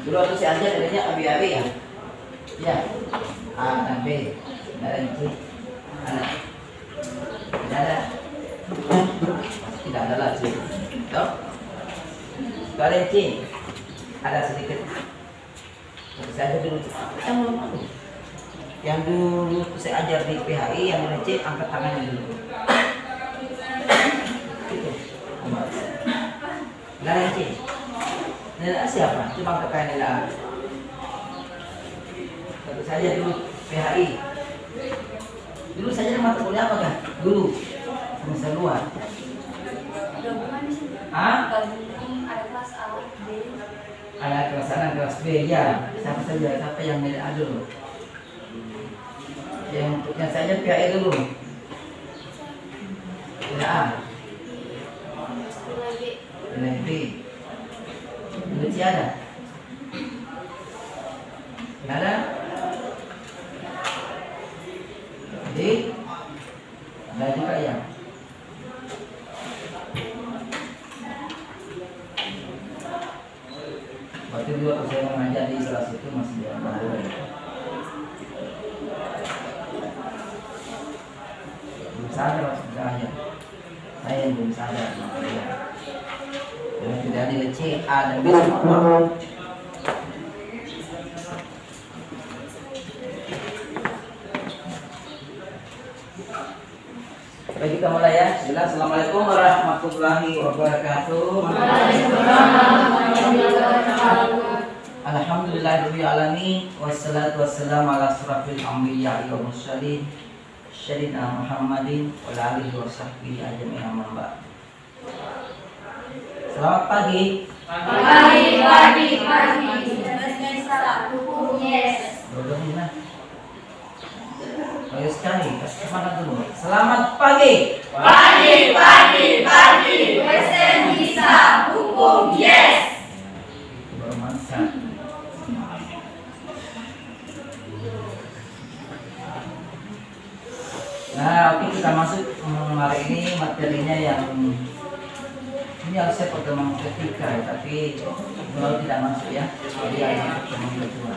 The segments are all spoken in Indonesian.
Dulu waktu saya ajar adanya AB ya. Ya. A dan B. Ada yang C. Ada. Tidak ada. Tidak ada lagi. Tahu? Kalau yang C ada sedikit. Saya ajar dulu. Yang malu. Yang dulu saya ajar di PHI yang C angkat tangannya dulu. Itu. Nilai yang C. Nilai A siapa? Coba angkat nilai A. Tentu saja dulu PHI. Dulu saja mata kuliah apa kan? Dulu semester 2. Ah? Ada kelas A, B. Ada kelas A dan kelas B ya. Siapa saja? Siapa yang nilai A dulu? Yang saja PHI dulu. Nilai A. Nilai B. Nilai C ada? Nggak ada? Jadi ada juga ya. Waktu dulu waktu saya mengajar di kelas itu masih jauh baru. Belum sadar sebenarnya. Saya yang belum sadar. Karena tidak ada nilai C, A dan B semua. Baik, kita mulai ya. Bismillah. Assalamualaikum warahmatullahi wabarakatuh. Alhamdulillahirabbil alamin wassalatu wassalamu ala asrofil anbiya'i wal mursalin sayyidina Muhammadin wa ala alihi wa sahbihi ajma'in amma ba'd. Selamat pagi. Pagi. Bisa hukum yes. Bodohnya nah. Bagus sekali, kasih semangat dulu. Selamat pagi. Pagi. Western bisa hukum yes. Itu baru mantap. Nah, oke, kita masuk hari ini materinya yang ini harusnya pertemuan ketiga ya, tapi kalau tidak masuk ya, jadi hanya pertemuan kedua.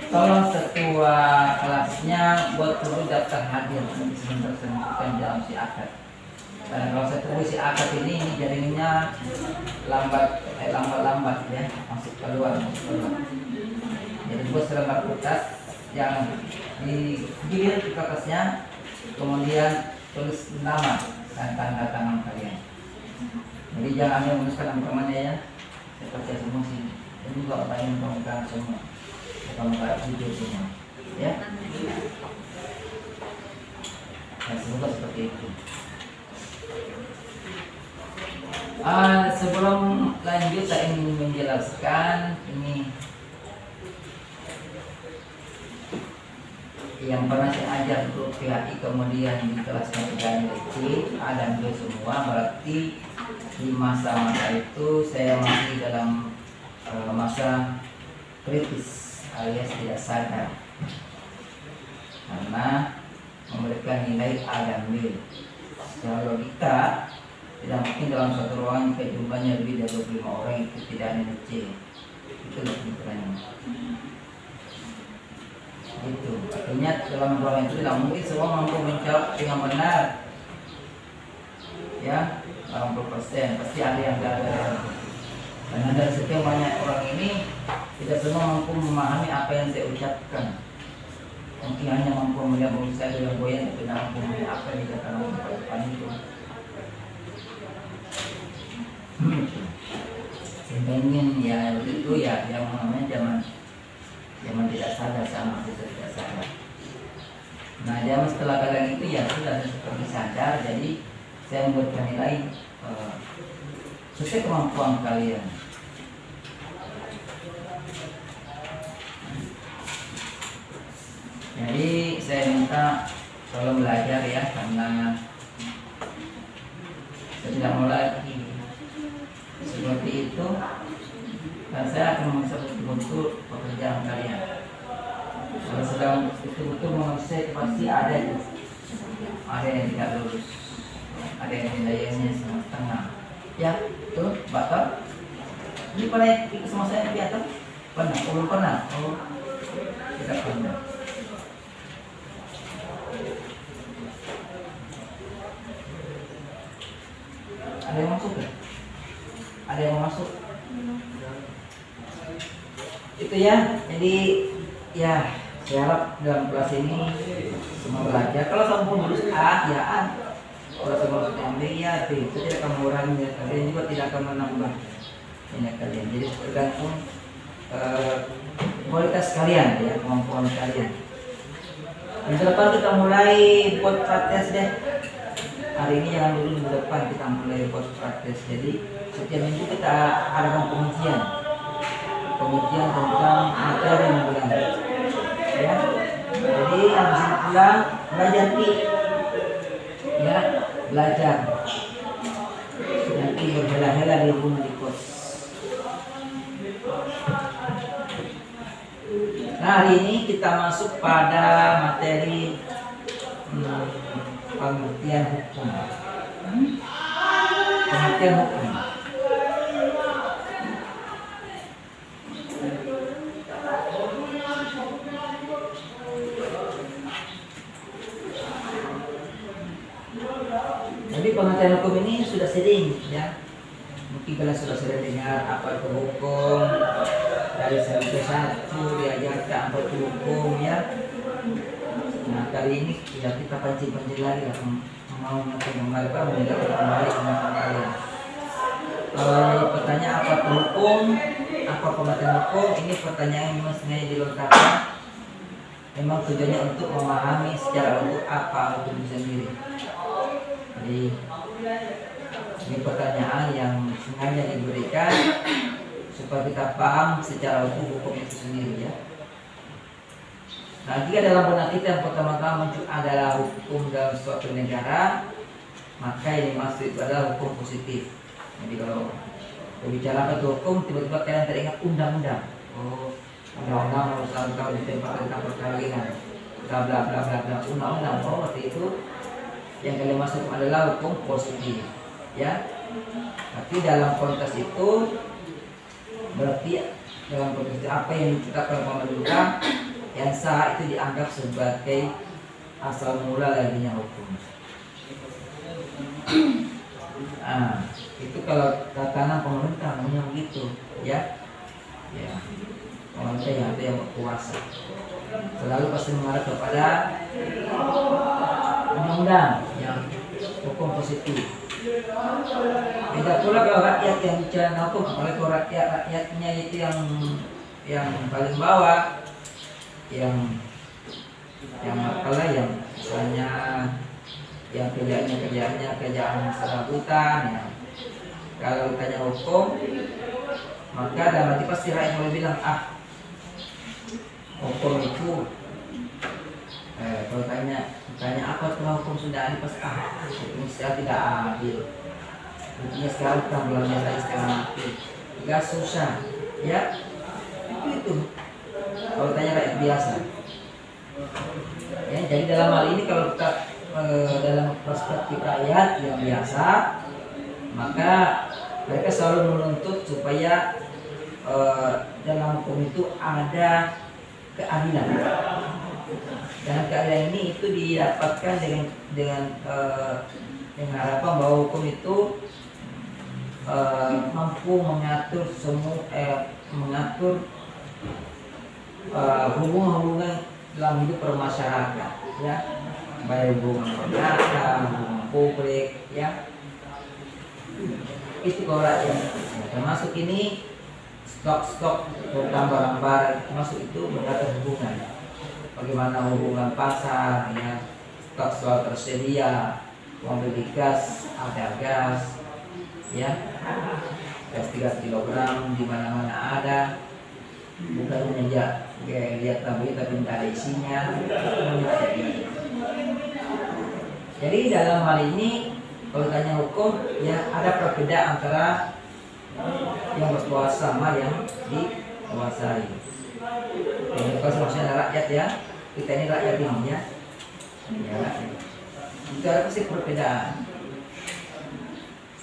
Tolong ketua kelasnya buat dulu daftar hadir sebentar bukan dalam si akad. Karena kalau saya tunggu si akad ini jaringannya lambat ya, masuk keluar. Jadi buat selembar kertas yang digilir di kertasnya, kemudian tulis nama dan tanda tangan kalian. Jadi jangan hanya menuliskan nama-namanya ya, saya percaya semua sih. Dan juga orang yang menggunakan semua. Kamu kayak video semua, ya. Nah, semoga seperti itu. Sebelum lanjut, saya ingin menjelaskan ini yang pernah saya ajar untuk PHI, kemudian di kelas ketiga C, A dan B semua. Berarti di masa-masa itu saya masih dalam masa kritis alias tidak sadar karena memberikan nilai A dan B. Secara logika tidak mungkin dalam satu ruangan jika jumlahnya lebih dari 25 orang itu tidak ada nilai C. Itu logikanya. Itu artinya dalam ruangan itu tidak mungkin semua mampu menjawab dengan benar. Ya, 80% pasti ada yang gagal. Karena dari sekian banyak orang ini tidak semua mampu memahami apa yang saya ucapkan. Mungkin hanya mampu melihat mulut saya dengan goyang, tapi tidak mampu melihat apa yang dikatakan oleh depan itu. Saya ingin ya itu ya yang namanya zaman tidak sadar sama kita tidak sadar. Nah, zaman setelah kalian itu ya sudah seperti sadar, jadi saya memberikan nilai sesuai kemampuan kalian. Jadi saya minta tolong belajar ya, karena saya tidak mau lagi seperti itu, dan saya akan betul-betul pekerjaan kalian. Kalau sedang betul-betul manusia itu pasti ada itu. ada yang tidak lulus, ada yang nilainya setengah. Ya, tuh, batal. Ini pernah ikut sama saya di atas? Pernah? Belum pernah? Oh, tidak pernah. Ada yang masuk ya? Ada yang masuk? Itu ya, jadi ya saya harap dalam kelas ini semua belajar. Kalau kamu lulus A, ya A. Kalau kamu lulus B, ya B. Itu tidak akan mengurangi kalian, juga tidak akan menambah ini kalian. Jadi tergantung kualitas kalian, ya, kemampuan kalian. Minggu depan kita mulai buat praktis deh. Hari ini jangan dulu, minggu depan kita mulai buat praktis. Jadi setiap minggu kita adakan pengujian tentang materi minggu lalu. Ya, jadi yang bisa pulang belajar ya, belajar. Nanti berhela-hela di rumah di kos. Nah, hari ini kita masuk pada materi pengertian hukum. Pengertian hukum. Jadi pengertian hukum ini sudah sering, ya. Mungkin kalian sudah sering dengar apa itu hukum, dari sampai satu diajarkan apa itu hukum, ya. Nah, kali ini ya kita pancing-pancing lagi lah, mau kembali kembali sama kalian. Pertanyaan apa itu hukum, apa pengertian hukum, ini pertanyaan yang memang sengaja dilontarkan. Memang tujuannya untuk memahami secara utuh apa hukum itu sendiri. Jadi ini pertanyaan yang sengaja diberikan supaya kita paham secara utuh hukum itu sendiri, ya. Nah, jika dalam benak kita yang pertama-tama muncul adalah hukum dalam suatu negara, maka ini masuk adalah hukum positif. Jadi kalau berbicara ke hukum, tiba-tiba kalian teringat undang-undang. Oh, undang-undang harus tahu di tempat tentang perkawinan, bla bla bla bla bla, undang-undang. Oh, waktu itu yang kalian masuk adalah hukum positif, ya. Tapi dalam konteks itu berarti dalam konteks itu apa yang ditetapkan pemerintah yang sah itu dianggap sebagai asal mula laginya hukum. Nah, itu kalau tatanan pemerintah namanya begitu, ya. Ya, pemerintah yang ada yang berkuasa selalu pasti mengarah kepada undang-undang yang hukum positif. Tidak pula kalau rakyat yang bicara hukum, apalagi kalau rakyatnya itu yang paling bawah, yang apalah, yang misalnya yang kerjaan serabutan, ya. Kalau tanya hukum, maka dalam hati pasti rakyat mulai bilang, hukum itu kalau tanya apa tuh hukum sudah ada, pas hukum secara tidak adil, hukumnya sekarang bukan bulan biasa setengah mati, agak susah, ya. Itu kalau tanya rakyat biasa, ya. Jadi dalam hal ini kalau kita dalam perspektif rakyat yang biasa, maka mereka selalu menuntut supaya dalam hukum itu ada keadilan. Dan keadilan ini itu didapatkan dengan harapan bahwa hukum itu mampu mengatur hubungan-hubungan dalam hidup bermasyarakat, ya, baik hubungan perdata, hubungan publik, ya. Itu kalau rakyat, termasuk ini stok tentang barang-barang, termasuk itu mengatur hubungan. Bagaimana hubungan pasar, ya, stok selalu tersedia, uang beli gas, ada gas, ya, gas 3 kilogram di mana-mana ada, bukan hanya lihat tabel tapi tidak ada isinya. Jadi dalam hal ini kalau tanya hukum, ya ada perbedaan antara yang berkuasa sama yang dikuasai. Yang berkuasa maksudnya rakyat, ya. Kita ini rakyat ini, ya. Ya, rakyat. Itu ada pasti perbedaan.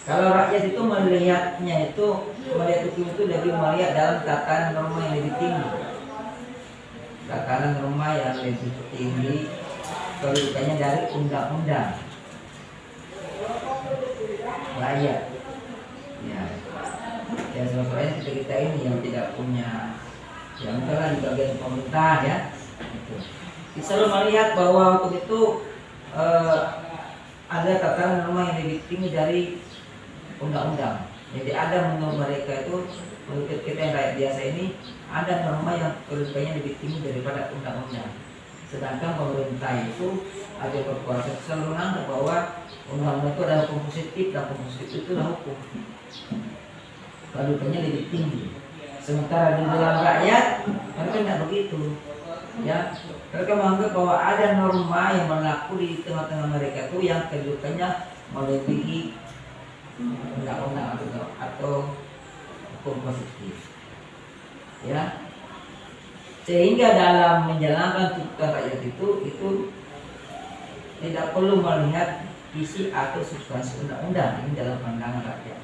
Kalau rakyat itu melihatnya melihat hukum itu lebih melihat dalam tatanan norma yang lebih tinggi. Tatanan norma yang lebih tinggi kedudukannya dari undang-undang. Rakyat. Ya. Dan sebabnya kita ini yang tidak punya, yang telah di bagian pemerintah ya. Itu. Kita selalu melihat bahwa hukum itu ada tatanan norma yang lebih tinggi dari undang-undang. Jadi ada menurut mereka itu, menurut kita yang rakyat biasa ini, ada norma yang kedudukannya lebih tinggi daripada undang-undang. Sedangkan pemerintah itu ada berkuasa selalu menganggap bahwa undang-undang itu adalah hukum positif dan hukum positif itu adalah hukum. Kedudukannya lebih tinggi. Sementara di dalam rakyat mereka tidak begitu. Ya, mereka menganggap bahwa ada norma yang berlaku di tengah-tengah mereka itu yang kedudukannya melebihi undang-undang atau hukum positif, ya, sehingga dalam menjalankan tuntutan rakyat itu tidak perlu melihat isi atau substansi undang-undang ini dalam pandangan rakyat,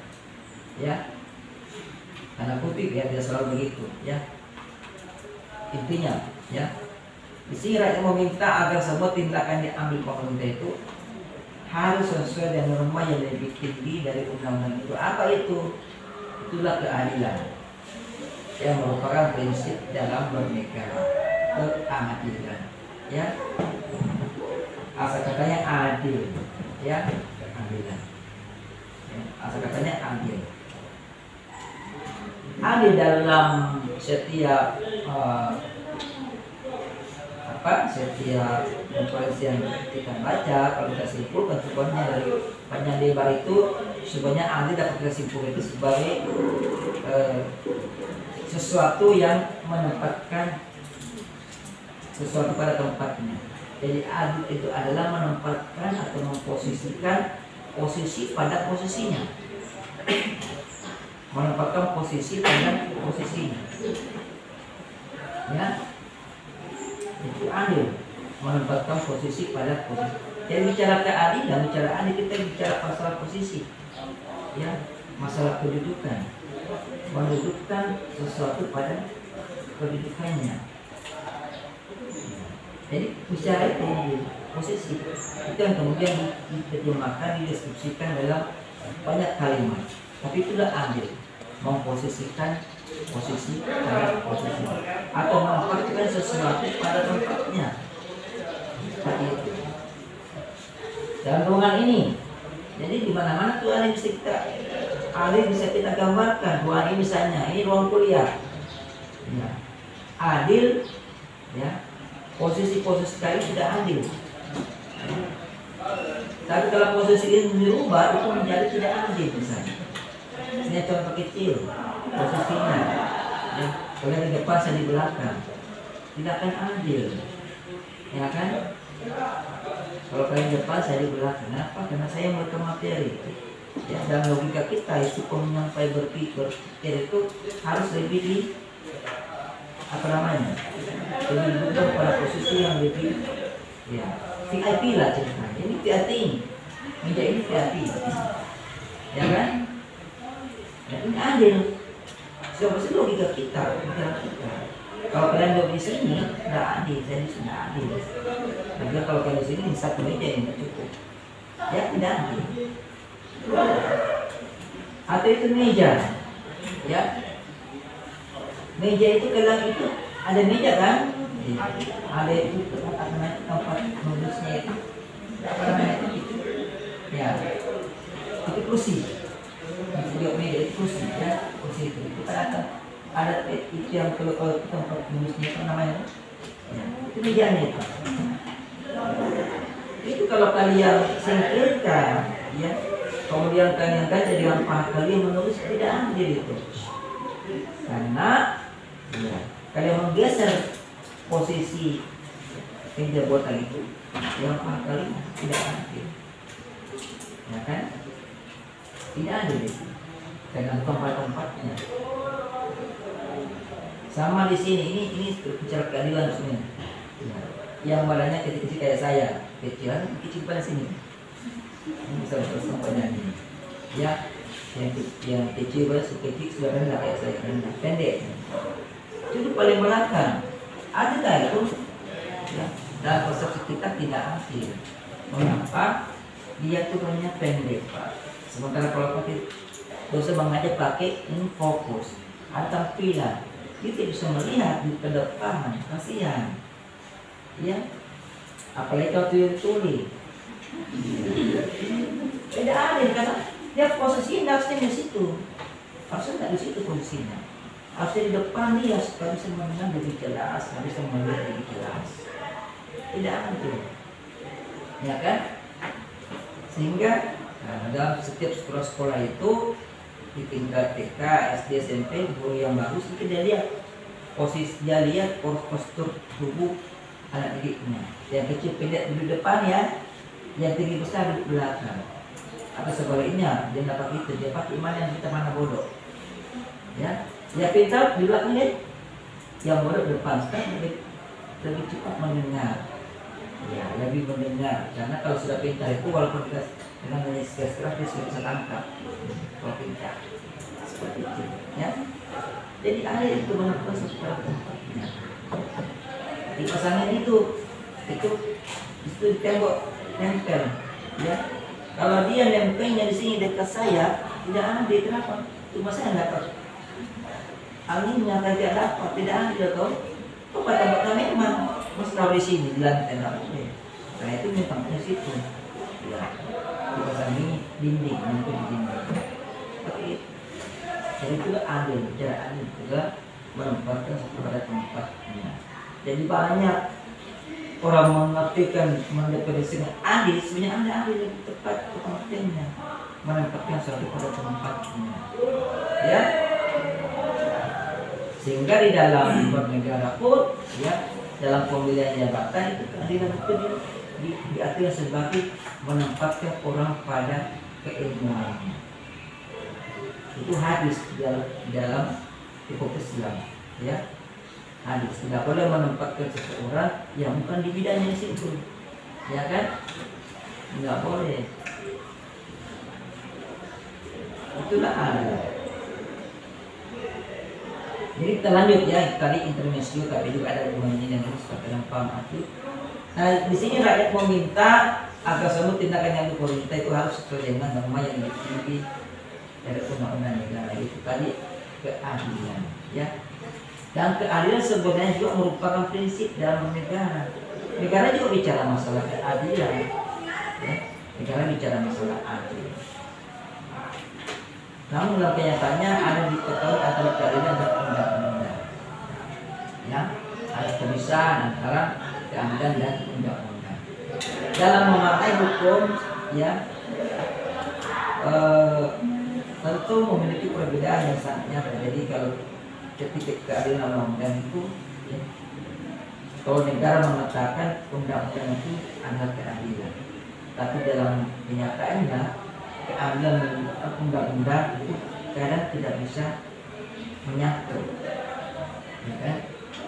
ya, karena kutip ya tidak selalu begitu, ya, intinya, ya, di sini rakyat meminta agar semua tindakan diambil pemerintah itu harus sesuai dengan norma yang lebih tinggi dari undang-undang itu. Apa itu? Itulah keadilan yang merupakan prinsip dalam bernegara, keadilan. Ya, asal katanya adil. Ya, keadilan. Ya, asal katanya adil. Adil dalam setiap setiap informasi yang kita baca, kalau kita simpulkan sebenarnya dari panjang lebar itu sebenarnya adil dapat kita simpulkan itu sebagai sesuatu yang menempatkan sesuatu pada tempatnya. Jadi adil itu adalah menempatkan atau memposisikan posisi pada posisinya, menempatkan posisi pada posisinya, ya. Itu adil, menempatkan posisi pada posisi. Jadi bicara keadilan, bicara adil kita bicara masalah posisi, ya, masalah kedudukan, mendudukkan sesuatu pada kedudukannya. Jadi bicara itu posisi itu yang kemudian diterjemahkan, dideskripsikan dalam banyak kalimat. Tapi itulah adil, memposisikan posisi pada posisi atau menempatkan sesuatu pada tempatnya. Seperti itu. Dalam ruangan ini, jadi di mana-mana tuh adil bisa kita gambarkan. Ruangan ini misalnya, ini ruang kuliah. Ya. Adil, ya. Posisi-posisi kali tidak adil. Tapi kalau posisi ini dirubah itu menjadi tidak adil misalnya. Ini contoh kecil posisinya, ya, kalau di depan saya di belakang, tidak akan adil, ya kan? Kalau kalian di depan saya di belakang, kenapa? Karena saya merekam materi. Ya, dalam logika kita itu penyampai berpikir itu harus lebih di lebih duduk pada posisi yang lebih, ya, VIP lah ceritanya. Ini VIP, meja ini VIP, ya kan? Ya, ini adil. Siapa sih logika kita, Kalau kalian duduk di sini, nggak adil. Saya di sini adil. Tapi kalau kalian di sini satu meja ini cukup. Ya, tidak adil. Atau itu meja, ya. Meja itu kalau itu ada meja kan? Ya. Ada itu tempat nulisnya itu. Apa namanya itu? Ya, itu kursi. Beliau meja itu kursi, ya, kursi itu ada itu yang kalau tempat nulisnya itu namanya, ya, itu mejanya itu. Itu kalau kalian singkirkan, ya, kemudian kalian ganti dengan paha kalian menulis, tidak adil itu, karena, ya, kalian menggeser posisi meja botol itu, yang paha kalian tidak adil, ya kan? Tidak adil itu, dengan tempat-tempatnya. Sama di sini, ini bicara keadilan sebenarnya. Ya. Yang badannya kecil-kecil kayak saya, kecil pada sini. Ini bisa bersama penyanyi. Ya, yang kecil kecil sudah rendah kayak saya rendah pendek. Itu paling belakang. Ada nggak itu? Ya, dalam persepsi kita tidak adil. Mengapa? Dia turunnya pendek, Pak. Sementara kalau pakai dosa mengajak pakai ini fokus, ada tampilan, kita bisa melihat di depan, kasihan. Ya, apalagi kalau tulis. Tidak adil karena dia posisinya harusnya di situ, harusnya tidak di situ posisinya. Harusnya di depan dia supaya bisa mendengar lebih jelas, bisa melihat lebih jelas. Tidak adil, ya kan? Sehingga dalam setiap sekolah itu di tingkat TK, SD, SMP, guru yang bagus itu dia lihat posisi, dia lihat postur tubuh anak didiknya. Yang kecil pendek di depan ya, yang tinggi besar di belakang. Atau sebaliknya, dia dapat itu, dia pakai mana yang kita mana bodoh. Ya, ya pintar di belakangnya, yang bodoh depan. Sekarang lebih cepat mendengar. Ya, lebih mendengar. Karena kalau sudah pintar itu walaupun kita dengan menyesuaikan keras dia sudah bisa tangkap. Kalau pintar seperti itu, ya. Jadi ada itu melakukan sesuatu tempatnya. Di pasangan itu di tembok nempel, ya. Kalau dia nempelnya di sini dekat saya, tidak ada. Kenapa? Cuma saya nggak tahu. Anginnya tidak dapat, tidak ada tahu. Kok pada memang mesti tahu di sini di lantai nggak boleh. Nah itu memang di situ. Ya. Di pasang ini dinding, nempel di dinding. Seperti itu. Jadi itu adil, cara adil juga menempatkan satu pada tempatnya. Jadi banyak orang mengartikan mendefinisikan adil, sebenarnya Anda adil lebih tepat pengertiannya, menempatkan sesuatu pada tempatnya, ya. Sehingga di dalam bernegara pun, ya, dalam pemilihan jabatan itu keadilan itu diartikan sebagai menempatkan orang pada keilmuannya. Itu hadis dalam hukum Islam, ya. Hadis tidak boleh menempatkan seseorang yang bukan di bidangnya di situ, ya kan? Tidak boleh. Itulah ada. Jadi kita lanjut ya, tadi intermezzo tapi juga ada hubungannya dengan dalam paham arti. Nah di sini rakyat meminta agar semua tindakan yang diperintah itu harus sesuai dengan norma yang ditinggi dari undang-undang negara. Itu tadi keadilan, ya. Dan keadilan sebenarnya juga merupakan prinsip dalam negara. Negara juga bicara masalah keadilan, ya. Negara bicara masalah adil. Namun dalam kenyataannya ada dikotomi antara keadilan dan undang-undang. Ya, ada pemisahan antara keadilan dan undang-undang. Dalam memaknai hukum, ya, tentu memiliki perbedaan yang sangat nyata. Jadi kalau ketika keadilan undang-undang itu, ya, kalau negara mengatakan undang-undang itu adalah keadilan, tapi dalam kenyataannya keadilan dan undang-undang itu kadang tidak bisa menyatu, ya kan?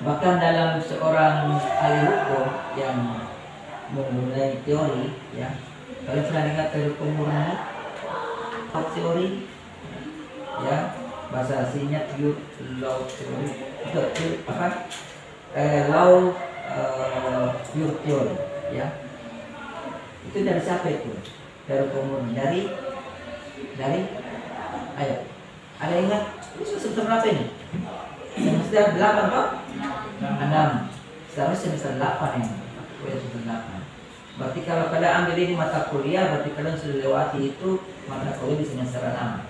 Bahkan dalam seorang ahli hukum yang memulai teori, ya, kalau pernah dengar teori hukum murni, teori, ya, bahasa aslinya pure law theory, itu apa? Law pure theory, ya. Itu dari siapa itu? Dari hukum murni, dari ayo, ada ingat? Ini semester berapa ini? Semester 8 toh? 6. Seharusnya semester 8 ini. Semester 8. Berarti kalau kalian ambil ini mata kuliah, berarti kalian sudah lewati itu mata kuliah di semester 6.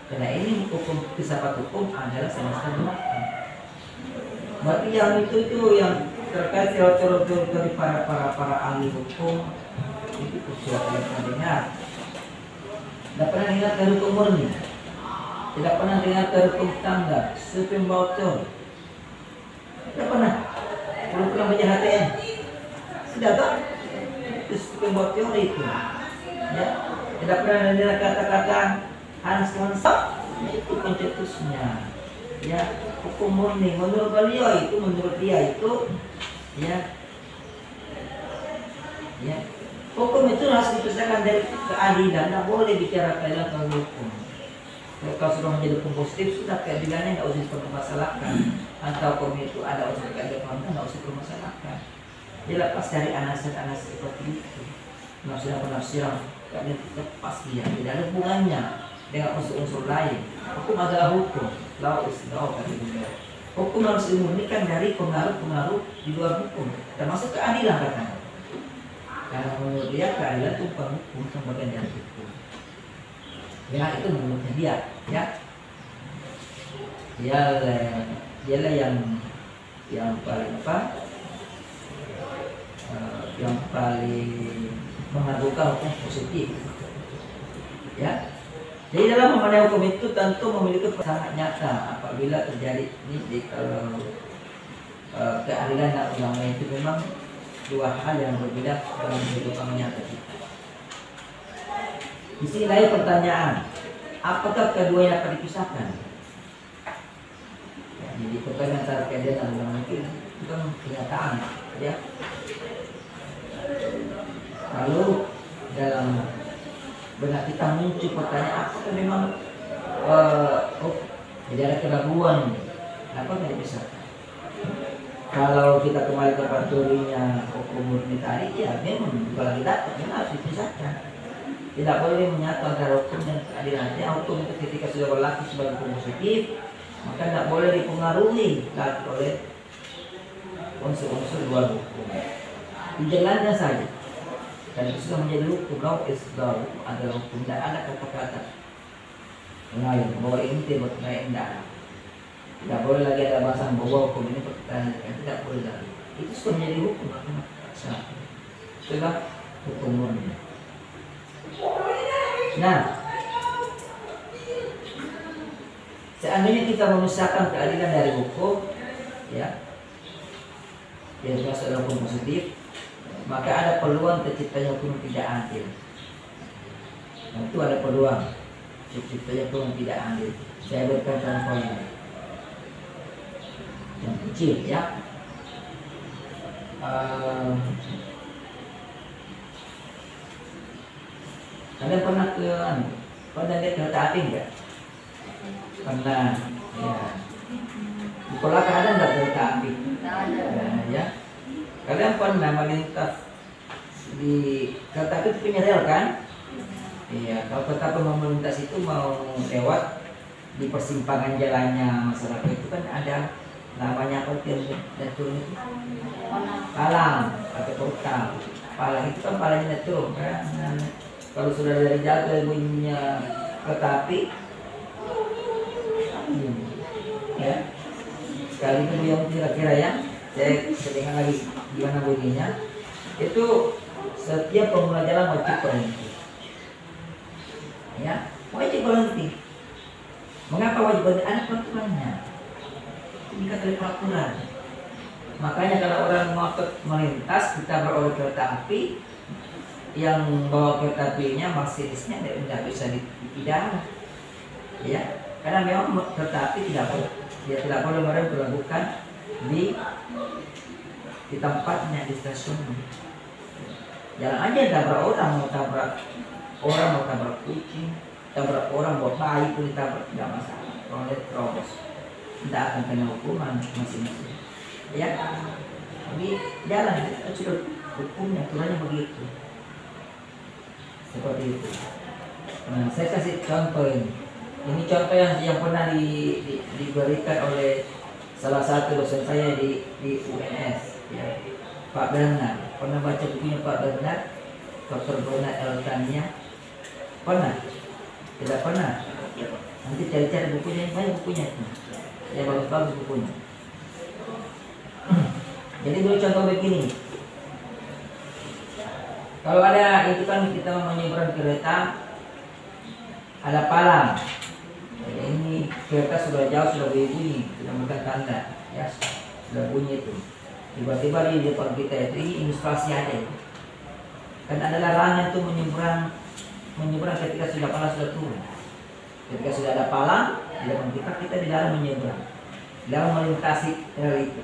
Karena ini hukum filsafat hukum adalah semester 8. Berarti yang itu yang terkait teori-teori dari para ahli hukum itu sudah pernah dengar. Tidak pernah dengar teori hukum murni, tidak pernah dengar teori hukum standar, Supreme Law Theory. Tidak pernah. Belum pernah baca HTM. Sudah tahu? Itu Supreme Law Theory itu. Ya. Tidak pernah dengar kata-kata Hans Konsep. Itu koncetusnya. Ya, hukum murni. Menurut beliau itu, menurut dia itu, ya, Hukum itu harus dipisahkan dari keadilan, tidak boleh bicara keadilan kalau hukum. Kalau sudah menjadi hukum positif, sudah keadilannya tidak usah dipermasalahkan. Atau hukum itu ada unsur keadilan, tidak usah dipermasalahkan. Dia lepas dari anasir-anasir seperti itu. Penafsiran-penafsiran keadilan itu lepas dia, tidak ada hubungannya dengan unsur-unsur lain. Hukum adalah hukum, law is law kata beliau. Hukum harus dimurnikan dari pengaruh-pengaruh di luar hukum, termasuk keadilan katanya. Karena menurut dia keadilan itu bukan hukum, itu bagian dari hukum. Ya itu menurutnya dia, ya. Dialah yang paling apa? Yang paling menghargai hukum positif, ya. Jadi dalam memandang hukum itu tentu memiliki sangat nyata apabila terjadi ini kalau keadilan dan ulama itu memang dua hal yang berbeda dalam kehidupan nyata kita. Di sini lagi pertanyaan, apakah keduanya akan dipisahkan? Ya, jadi pertanyaan antara keadilan dan ulama itu bukan kenyataan, ya. Lalu dalam benak kita muncul pertanyaan, apakah memang jadi ada keraguan, kenapa tidak dipisahkan? Kalau kita kembali ke teorinya hukum murni tadi, ya memang kalau kita harus dipisahkan. Tidak boleh menyatu antara hukum dan keadilan. Hukum itu ketika sudah berlaku sebagai hukum positif, maka tidak boleh dipengaruhi lagi oleh unsur-unsur luar hukum. Dijalankan saja. Dan itu sudah menjadi hukum. Law is law, adalah hukum. Tidak ada kata-kata lain bahwa ini tidak ada. Tidak boleh lagi ada bahasan bahwa hukum ini pertanyaan, tidak boleh lagi. Itu sudah menjadi hukum. Itulah hukum murni. Nah, seandainya kita memisahkan keadilan dari hukum, ya, yang termasuk dalam hukum positif, maka ada peluang terciptanya hukum tidak adil. Nah, itu ada peluang terciptanya hukum tidak adil. Saya berikan contohnya yang kecil, ya. Kalian pernah lihat kereta api enggak? Pernah, ya. Di sekolah ada enggak kereta api? Ya. Kalian pernah melintas di kereta api itu punya rel kan? Iya, kalau kereta api mau melintas itu mau lewat di persimpangan jalannya masyarakat itu kan ada namanya apa dan turun itu? Palang atau portal. Palang itu kan palangnya turun kan? Kalau sudah dari jauh bunyinya kereta api, ya. Sekali itu yang kira-kira ya, saya dengar lagi gimana bunyinya. Itu setiap pengguna jalan wajib berhenti. Ya, wajib berhenti. Mengapa wajib berhenti? Ada peraturannya. Ini kata peraturan. Makanya kalau orang ngotot melintas, kita beroleh kereta api, yang bawa kereta apinya, Mercedesnya tidak bisa dipidana, ya, karena memang kereta api tidak boleh melakukan di tempatnya, di stasiun. Jangan aja tabrak orang, mau tabrak kucing, tabrak orang, bawa bayi pun ditabrak, tidak masalah. Kalau lihat terobos, tidak akan kena hukuman masing-masing, ya. Jadi jalan itu sudah hukumnya, aturannya begitu. Seperti itu. Nah, saya kasih contoh ini. Ini contoh yang pernah diberikan oleh salah satu dosen saya di UNS, ya, Pak Bernard. Pernah baca bukunya Pak Bernard, Dr. Bernard Elkania? Pernah? Tidak pernah? Nanti cari-cari bukunya, banyak bukunya itu. Ya, bagus-bagus bukunya. Jadi dulu contoh begini. Kalau ada itu kan kita menyeberang kereta, ada palang. Jadi ini kereta sudah jauh, sudah bunyi, sudah memegang tanda, ya, sudah bunyi itu. Tiba-tiba di depan kita itu ini ilustrasi aja. Kan ada larangan itu menyeberang ketika sudah palang sudah turun. Ketika sudah ada palang di depan kita dilarang menyeberang, dilarang melintasi rel itu.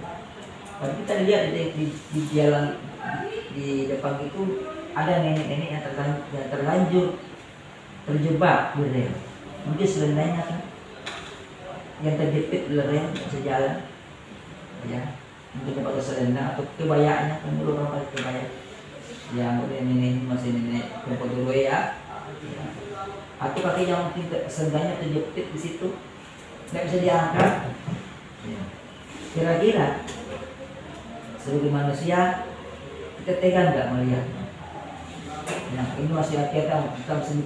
Kalau kita lihat di jalan di depan itu ada nenek-nenek yang terlanjur terjebak di rel. Mungkin selendangnya kan yang terjepit di rel bisa jalan, ya. Mungkin pakai selendang atau kebayanya kan dulu orang pakai kebaya. Yang nenek masih nenek tempo dulu ya. Atau kaki yang mungkin selendangnya terjepit di situ, nggak bisa diangkat. Kira-kira sebagai manusia kita tegang nggak melihatnya? Nah, ini masih kita masih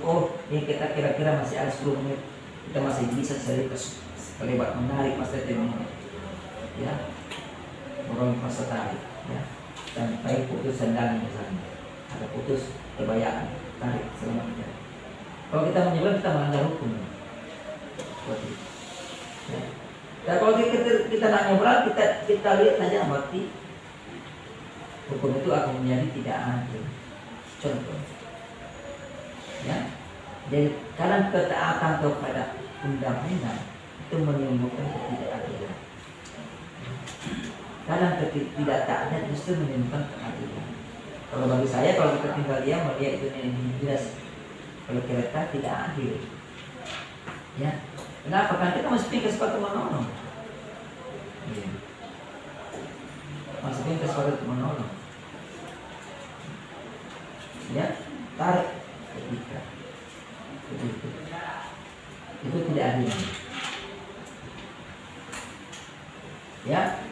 ini kita kira-kira masih ada 10 menit, kita masih bisa selebat menarik masa ini, ya, orang masa tarik, ya, sampai putus sandalnya misalnya, ada putus kebayaan tarik selamanya. Kalau kita menyeberang kita melanggar hukum, seperti itu. Ya. Dan kalau kita nak nyebrang kita lihat saja berarti hukum itu akan menjadi tidak adil. Contoh, ya, jadi karena ketaatan kepada undang-undang itu menimbulkan ketidakadilan. Karena ketidaktaatan justru menimbulkan keadilan. Kalau bagi saya, kalau kita tinggal diam melihat itu jelas. Kalau kereta tidak adil, ya. Kenapa? Kan kita masukin ke sepatu menolong, ya. Masukin ke sepatu menolong. Ya, tarik ketika itu tidak adil, ya.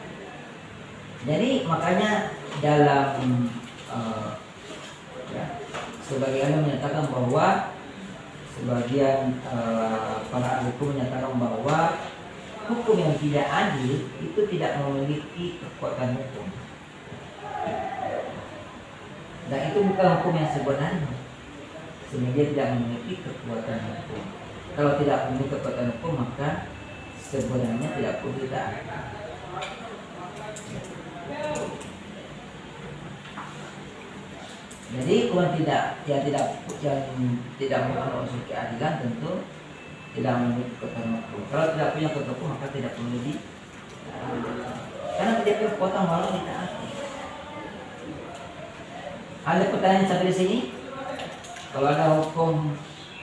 Jadi makanya dalam ya, sebagian menyatakan bahwa sebagian para ahli hukum menyatakan bahwa hukum yang tidak adil itu tidak memiliki kekuatan hukum. Dan itu bukan hukum yang sebenarnya, sehingga dia tidak memiliki kekuatan hukum. Kalau tidak memiliki kekuatan hukum, maka sebenarnya tidak perlu ditaati. Jadi hukuman yang tidak merupakan unsur keadilan tentu tidak memiliki kekuatan hukum. Kalau tidak punya kekuatan hukum, maka tidak perlu karena tidak punya kekuatan malah ditaati. Ada pertanyaan sampai di sini? Kalau ada hukum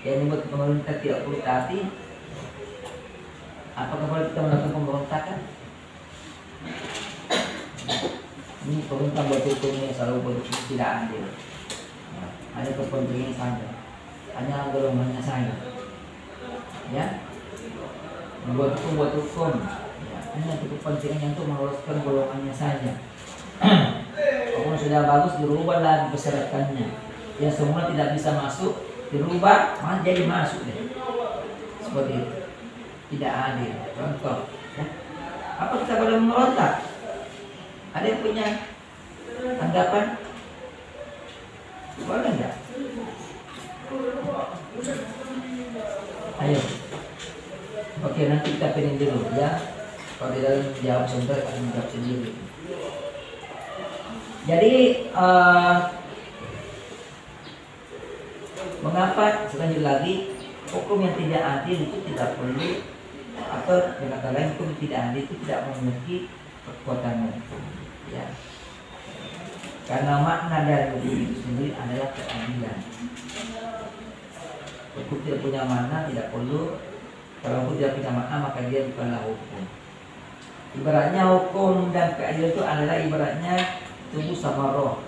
yang dibuat pemerintah tidak perlu taati, apakah boleh kita melakukan pemberontakan? Ini pemerintah buat hukumnya selalu buat hukum tidak adil. Ya, ada kepentingan saja, hanya golongannya saja. Ya, membuat hukum, ya, hanya kepentingan untuk meloloskan golongannya saja. Kalau sudah bagus dirubah lagi persyaratannya, yang semua tidak bisa masuk dirubah malah jadi masuk deh, seperti itu. Tidak adil. Contoh, ya. Apa kita boleh memberontak? Ada yang punya tanggapan? Boleh enggak? Ayo. Oke, nanti kita pilih dulu ya. Kalau di dalam jawab sebentar akan menjawab sendiri. Jadi mengapa sekali lagi hukum yang tidak adil itu tidak perlu, atau dengan kata lain hukum tidak adil itu tidak memiliki kekuatan hukum, ya. Karena makna dari hukum itu sendiri adalah keadilan. Hukum tidak punya makna tidak perlu. Kalau hukum tidak punya makna maka dia bukanlah hukum. Ibaratnya hukum dan keadilan itu adalah ibaratnya tubuh sama roh,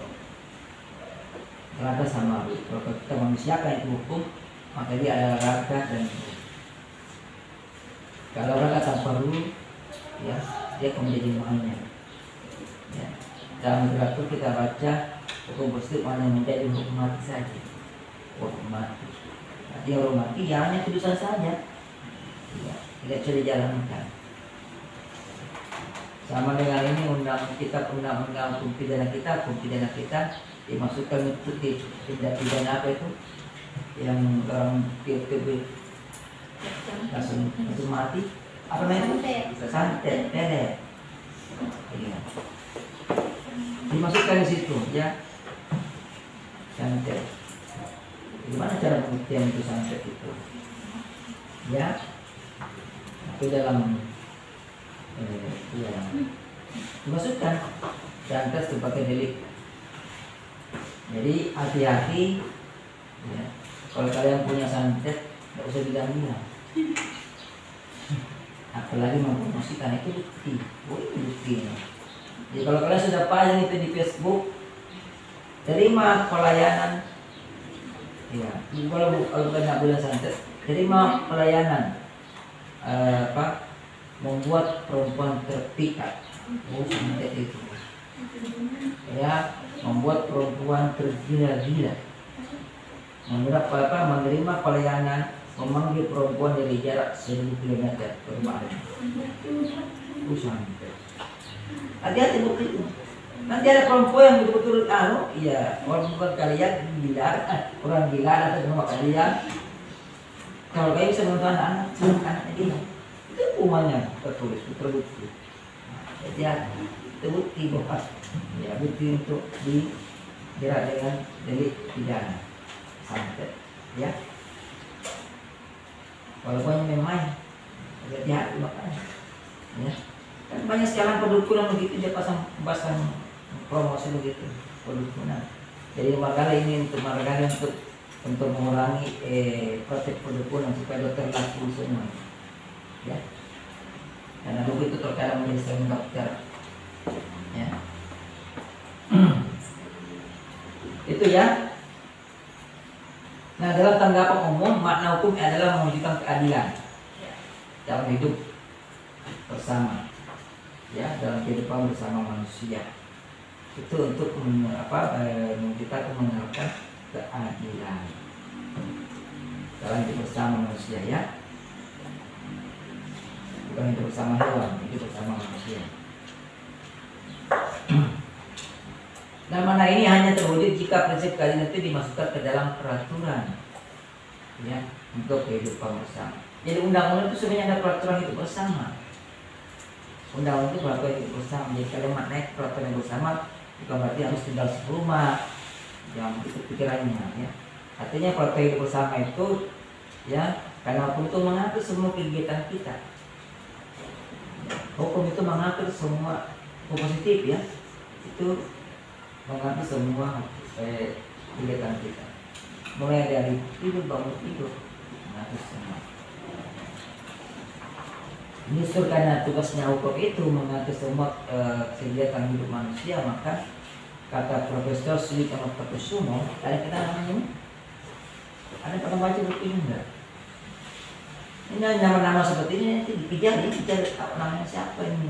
raga sama roh. Kalau kita manusiakan itu hukum, maka dia adalah raga dan roh. Kalau raga tanpa roh, ya, dia akan menjadi manya. Ya. Dalam literatur kita baca hukum positif mana yang menjadi hukum mati saja, hukum mati. Jadi hukum mati ya hanya tulisan saja, ya, tidak bisa dijalankan. Sama dengan ini undang-undang hukum pidana kita dimasukkan itu tindak pidana apa itu yang orang tiba-tiba langsung mati, apa namanya? Santet, pelet. Ya. Dimasukkan di situ, ya. Santet. Gimana cara pembuktian itu santet itu? Ya, itu dalam ya, dimasukkan santet sebagai delik, Jadi hati-hati ya. Kalau kalian punya santet, nggak usah bilang-bilang. Apalagi mempromosikan, itu bukti. Buktinya. Jadi kalau kalian sudah pasang itu di Facebook, terima pelayanan. Ya, kalau kalian nggak bilang santet, terima pelayanan. Membuat perempuan terpikat. Santet itu. Ya, membuat perempuan tergila-gila. Menerima pelayanan memanggil perempuan dari jarak 1000 km ke rumah. Hati-hati bukti itu. Nanti ada perempuan yang betul-betul iya, orang bukan kalian gila, orang gila atau rumah kalian. Kalau kalian bisa menonton anak-anak, sebelum anaknya gila, itu hukumannya tertulis, terbukti. Jadi terbukti bahwa ya bukti untuk dijerat dengan delik pidana santet, ya. Walaupun memang agak jahat makanya, ya. Kan banyak sekarang perdukunan begitu dia pasang promosi begitu perdukunan. Jadi makanya ini untuk mengurangi praktek perdukunan supaya dokter laku semua, ya. Karena dulu itu terkadang menjadi sering dokter, ya. Itu ya. Nah, dalam tanggapan umum makna hukum adalah mewujudkan keadilan dalam hidup bersama, ya, dalam kehidupan bersama manusia. Itu untuk kita mengenalkan keadilan dalam hidup bersama manusia, ya. Bukan hidup bersama hewan, hidup bersama manusia. Nah, mana ini hanya terwujud jika prinsip keadilan itu dimasukkan ke dalam peraturan, ya, untuk kehidupan bersama. Jadi undang-undang itu sebenarnya ada peraturan hidup bersama. Undang-undang itu peraturan hidup bersama. Jadi kalau maknanya peraturan hidup bersama bukan berarti harus tinggal serumah, yang itu pikirannya, ya. Artinya peraturan hidup bersama itu, ya, karena hukum itu mengatur semua kegiatan kita. Hukum itu mengatur semua positif, ya, itu mengatur semua kegiatan kita, mulai dari tidur, bangun tidur, mengatur semua. Justru karena tugasnya hukum itu mengatur semua kegiatan hidup manusia, maka kata Profesor Sri Kamatakusumo, ada kita namanya, ada pernah baca buku ini enggak? Ini nama-nama seperti ini nanti dikejar namanya siapa ini?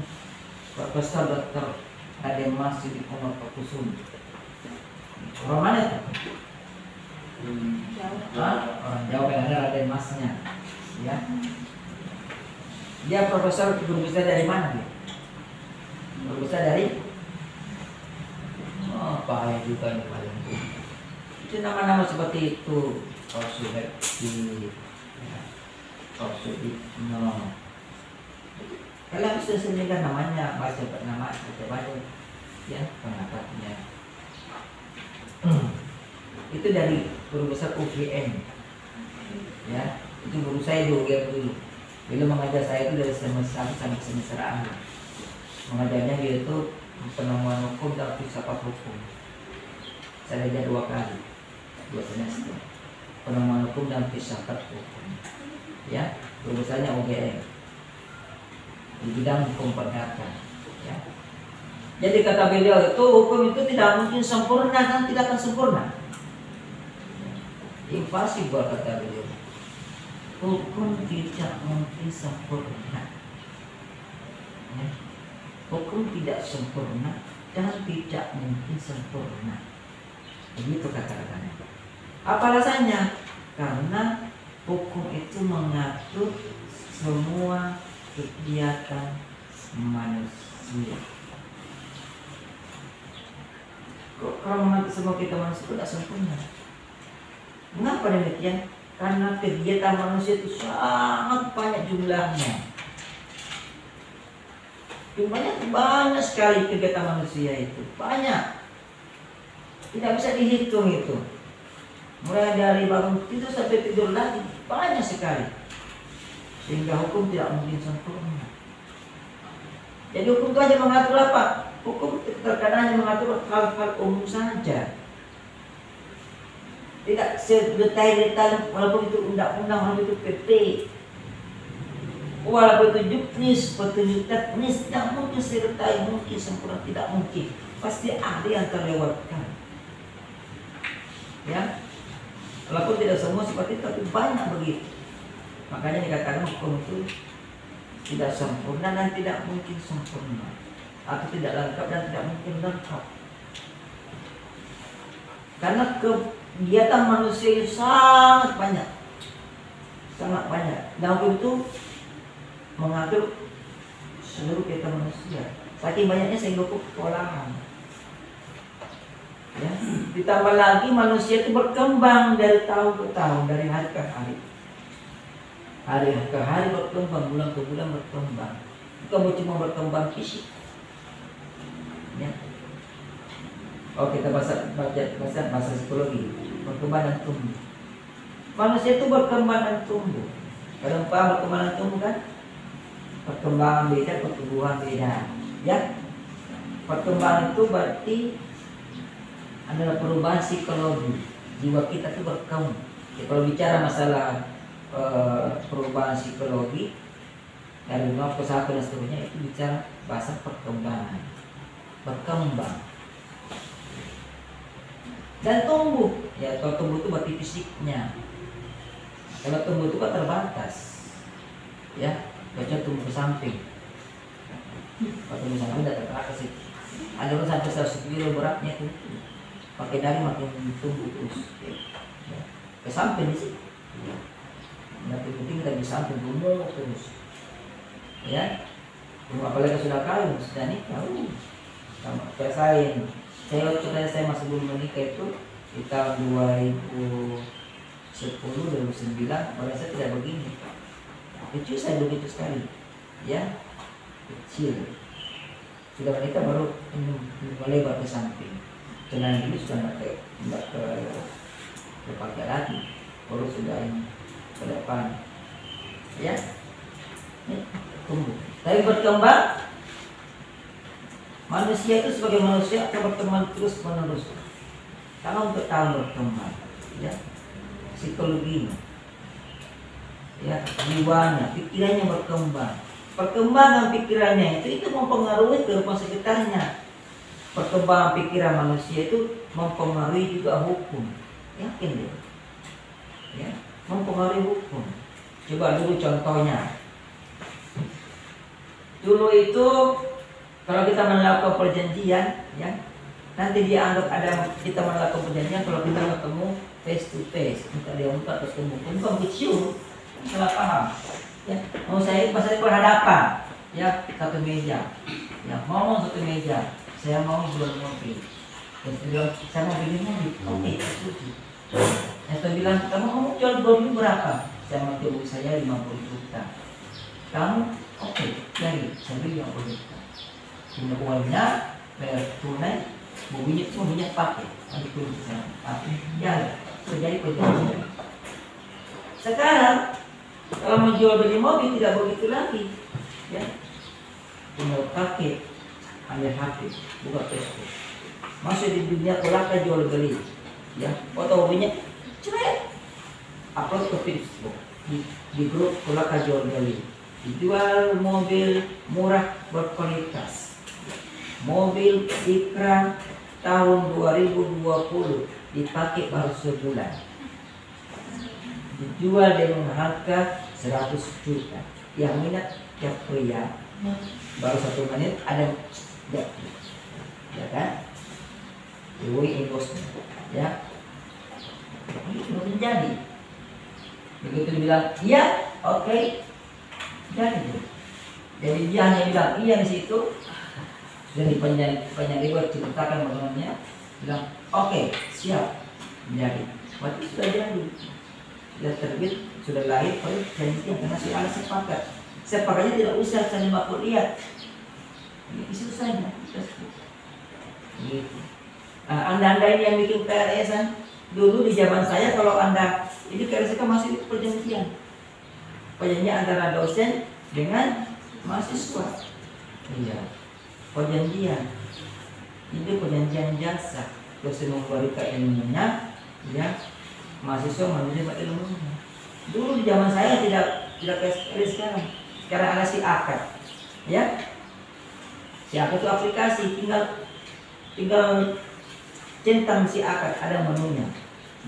Profesor Dr. Raden Mas Sri Kamatakusumo. Orang mana itu? Orang Jawa yang ada Raden Masnya, ya. Dia profesor guru besar dari mana dia? Guru besar dari pahaya juga nih paling. Itu nama-nama seperti itu. Korsudi, no. Kalian bisa sendirikan namanya, baca nama, baca, ya, pendapat,nya. Itu dari guru besar UGM, ya. Itu guru saya di UGM dulu. Beliau mengajar saya itu dari semester 1 sampai semester akhir. Mengajarnya dia itu penemuan hukum dan filsafat hukum. Saya belajar 2 kali, 2 semester. Penemuan hukum dan filsafat hukum, ya. Guru besarnya UGM di bidang hukum perdata, ya. Jadi kata beliau itu hukum itu tidak mungkin sempurna dan tidak akan sempurna. Impossible kata beliau. Hukum tidak mungkin sempurna, ya. Hukum tidak sempurna dan tidak mungkin sempurna. Begitu kata-katanya. Apa alasannya? Karena hukum itu mengatur semua kegiatan manusia. Kok kalau mengatur semua kegiatan manusia itu tidak sempurna? Mengapa demikian? Karena kegiatan manusia itu sangat banyak jumlahnya. Jumlahnya banyak sekali kegiatan manusia itu. Banyak. Tidak bisa dihitung itu. Mulai dari bangun tidur sampai tidur lagi. Banyak sekali. Sehingga hukum tidak mungkin sempurna. Jadi hukum itu hanya mengatur apa? Hukum terkadang hanya mengatur hal-hal umum saja. Tidak sedetail-detail, walaupun itu undang-undang, walaupun itu PP, walaupun itu juknis, petunjuk teknis, tidak mungkin sedetail, mungkin sempurna, tidak mungkin. Pasti ada yang terlewatkan. Ya, walaupun tidak semua seperti itu, tapi banyak begitu. Makanya dikatakan hukum itu tidak sempurna dan tidak mungkin sempurna, atau tidak lengkap dan tidak mungkin lengkap. Karena kegiatan manusia itu sangat banyak, sangat banyak. Dan hukum itu mengatur seluruh kegiatan manusia. Saking banyaknya sehingga kewalahan. Ya, ditambah lagi manusia itu berkembang dari tahun ke tahun, dari hari ke hari. Hari ke hari berkembang, bulan ke bulan berkembang. Bukan cuma berkembang fisik. Ya. Oke, kita bahasa psikologi, berkembang dan tumbuh. Manusia itu berkembang dan tumbuh. Kalau paham berkembang dan tumbuh kan? Perkembangan beda, pertumbuhan beda. Ya, perkembangan itu berarti adalah perubahan psikologi. Jiwa kita itu berkembang. Ya, kalau bicara masalah perubahan psikologi dari 0 ke 1 dan seterusnya, itu bicara bahasa perkembangan. Berkembang dan tumbuh. Ya, kalau tumbuh itu berarti fisiknya. Kalau tumbuh itu kan terbatas. Ya, baca tumbuh ke samping. Kalau tumbuh samping tidak terbatas sih. Ada orang sampai 100 kilo beratnya itu. Pakai dari makin tumbuh terus. Ya, ke samping sih. Ya. Yang penting kita di samping tumbuh terus. Ya. Apalagi sudah kawin, sudah nikah. Sama kayak saya masih belum menikah itu di tahun 2010-2009, pada saya tidak begini. Kecil saya begitu sekali, ya, kecil. Sudah menikah baru melebar ke samping. Celana ini sudah nggak pakai lagi, baru sudah ini ke depan, ya. Ini tumbuh. Tapi berkembang. Manusia itu sebagai manusia akan berkembang terus menerus. Tahun ke tahun berkembang, ya, psikologinya, ya, jiwanya, pikirannya berkembang. Perkembangan pikirannya itu mempengaruhi kehidupan sekitarnya. Perkembangan pikiran manusia itu mempengaruhi juga hukum. Yakin deh, ya, mempengaruhi hukum. Coba dulu contohnya. Dulu itu kalau kita melakukan perjanjian, ya, nanti dia anggap ada kita melakukan perjanjian kalau kita ketemu face to face, minta dia muka terus ketemu, bukan kecil, salah paham. Ya, mau saya pas saya berhadapan, ya, satu meja, ya, ngomong satu meja, saya mau jual mobil, terus bilang saya mau beli mobil, oke, setuju. Saya bilang kamu mau jual mobil berapa? Saya mau jual saya 50 juta. Kamu oke, jadi saya beli 50 juta. Punya uangnya, bayar tunai, mobilnya pakai, ada kunci sana, ya, terjadi perjanjian. Sekarang kalau mau jual beli mobil tidak begitu lagi, ya, tinggal pakai, ambil HP, buka Facebook, masuk di dunia kolaka jual beli, ya, foto mobilnya, cerai, upload ke Facebook, di grup kolaka jual beli, dijual mobil murah berkualitas. Mobil Ikram tahun 2020 dipakai baru sebulan, dijual dengan harga 100 juta. Yang minat tiap pria baru 1 menit ada, ya kan? Dewi bosnya, ya. Ini belum jadi. Begitu dibilang iya, oke, jadi. Jadi dia hanya bilang iya di situ. Dan di penyanyi buat ceritakan bagaimana, bilang oke, siap, jadi. Berarti sudah jadi, sudah terbit, sudah lahir, baru janjian karena sudah ada sepakat. Sepakatnya tidak usah saling baku lihat, ini isu saja. Gitu. Nah, anda ini yang bikin KRS-an dulu di zaman saya, kalau anda ini KRS kan masih perjanjian antara dosen dengan mahasiswa. Iya. Perjanjian itu perjanjian jasa, dosen memberikan ilmunya, ya, mahasiswa menerima ilmunya. Dulu di zaman saya tidak kayak sekarang. Sekarang ada si akad, ya. Si akad itu aplikasi, tinggal centang si akad, ada menunya.